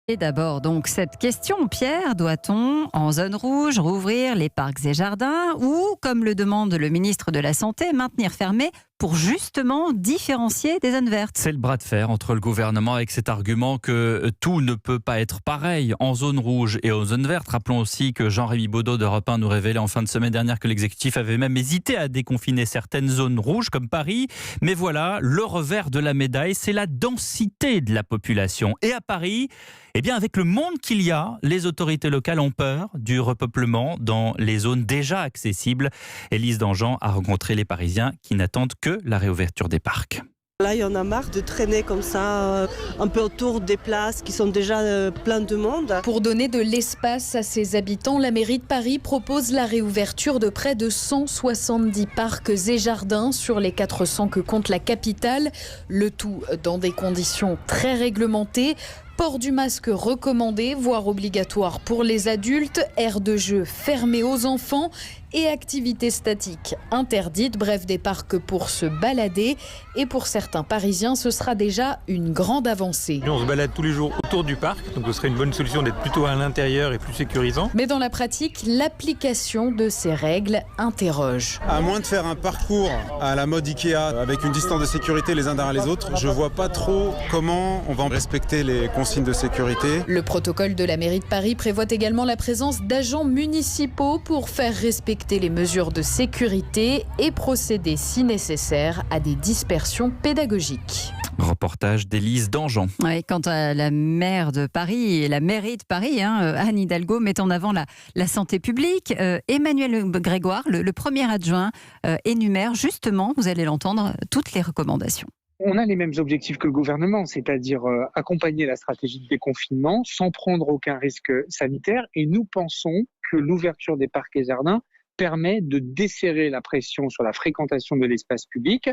Et d'abord, donc, cette question, Pierre, doit-on, en zone rouge, rouvrir les parcs et jardins ou, comme le demande le ministre de la Santé, maintenir fermés pour justement différencier des zones vertes? C'est le bras de fer entre le gouvernement avec cet argument que tout ne peut pas être pareil en zone rouge et en zone verte. Rappelons aussi que Jean-Rémy Baudot d'Europe 1 nous révélait en fin de semaine dernière que l'exécutif avait même hésité à déconfiner certaines zones rouges comme Paris. Mais voilà, le revers de la médaille, c'est la densité de la population. Et à Paris, eh bien, avec le monde qu'il y a, les autorités locales ont peur du repeuplement dans les zones déjà accessibles. Élise Dangean a rencontré les Parisiens qui n'attendent que la réouverture des parcs. Là, il y en a marre de traîner comme ça, un peu autour des places qui sont déjà pleines de monde. Pour donner de l'espace à ses habitants, la mairie de Paris propose la réouverture de près de 170 parcs et jardins sur les 400 que compte la capitale. Le tout dans des conditions très réglementées. Port du masque recommandé, voire obligatoire pour les adultes, aires de jeu fermées aux enfants et activités statiques interdites, bref des parcs pour se balader. Et pour certains Parisiens, ce sera déjà une grande avancée. Nous, on se balade tous les jours autour du parc, donc ce serait une bonne solution d'être plutôt à l'intérieur et plus sécurisant. Mais dans la pratique, l'application de ces règles interroge. À moins de faire un parcours à la mode Ikea avec une distance de sécurité les uns derrière les autres, je vois pas trop comment on va respecter les consignes de sécurité. Le protocole de la mairie de Paris prévoit également la présence d'agents municipaux pour faire respecter les mesures de sécurité et procéder si nécessaire à des dispersions pédagogiques. Reportage d'Élise Dangean. Ouais, quant à la maire de Paris et la mairie de Paris, Anne Hidalgo met en avant la santé publique. Emmanuel Grégoire, le premier adjoint, énumère justement, vous allez l'entendre, toutes les recommandations. On a les mêmes objectifs que le gouvernement, c'est-à-dire accompagner la stratégie de déconfinement sans prendre aucun risque sanitaire. Et nous pensons que l'ouverture des parcs et jardins permet de desserrer la pression sur la fréquentation de l'espace public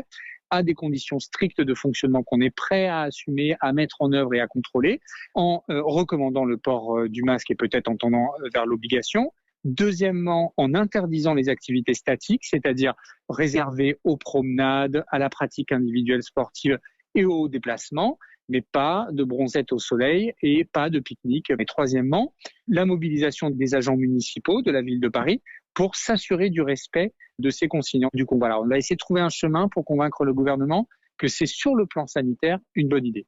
à des conditions strictes de fonctionnement qu'on est prêt à assumer, à mettre en œuvre et à contrôler, en recommandant le port du masque et peut-être en tendant vers l'obligation. Deuxièmement, en interdisant les activités statiques, c'est-à-dire réservées aux promenades, à la pratique individuelle sportive et aux déplacements, mais pas de bronzette au soleil et pas de pique-nique. Et troisièmement, la mobilisation des agents municipaux de la ville de Paris pour s'assurer du respect de ces consignes. Du coup, voilà, on va essayer de trouver un chemin pour convaincre le gouvernement que c'est sur le plan sanitaire une bonne idée.